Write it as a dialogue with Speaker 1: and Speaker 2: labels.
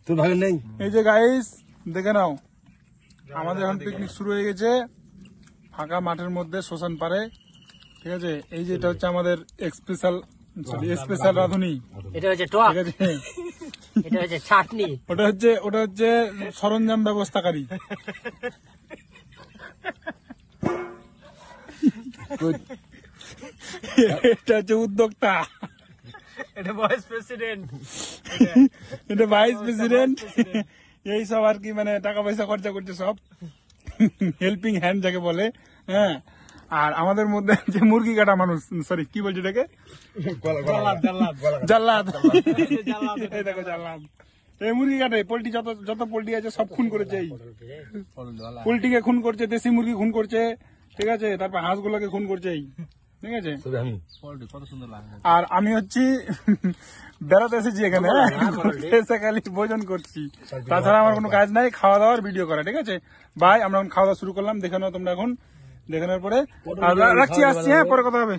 Speaker 1: তোর ভালো নেই।
Speaker 2: এই যে গাইস দেখে নাও, আমাদের এখন পিকনিক শুরু হয়ে গেছে ফাঁকা মাঠের মধ্যে শ্মশান পারে। ঠিক আছে, এই যে এটা হচ্ছে আমাদের স্পেশাল রাঁধুনি।
Speaker 3: এটা হচ্ছে টক,
Speaker 2: ঠিক আছে,
Speaker 3: এটা হচ্ছে চাটনি,
Speaker 2: ওটা হচ্ছে সরঞ্জাম ব্যবস্থাকারী। এটা হচ্ছে উদ্যোক্তা,
Speaker 3: এটা ভাইস প্রেসিডেন্ট,
Speaker 2: এটা ভাইস প্রেসিডেন্ট। এই সব আর কি, মানে টাকা পয়সা খরচা করছে সব, হেল্পিং হ্যান্ড যাকে বলে। হ্যাঁ, আর আমাদের মধ্যে যে মুরগি কাটা মানুষ, সরি কি বলছে এটাকে, জাল্লাদ। এই দেখো জাল্লাদ, এই মুরগি কাটে পোল্ট্রি, যত পোল্ট্রি আছে সব খুন করেছে। এই পোল্ট্রিকে খুন করছে, দেশি মুরগি খুন করছে, ঠিক আছে, তারপর হাঁসগুলোকে খুন করছে। এই ঠিক আছে, আর আমি হচ্ছি বেড়াতে এসেছি এখানে, এসে খালি ভোজন করছি, তাছাড়া আমার কোনো কাজ নাই, খাওয়া দাওয়ার ভিডিও করা। ঠিক আছে ভাই, আমরা এখন খাওয়া দাওয়া শুরু করলাম, দেখে নাও তোমরা এখন, দেখানোর পরে রাখছি, আসছি, হ্যাঁ পরে কথা হবে।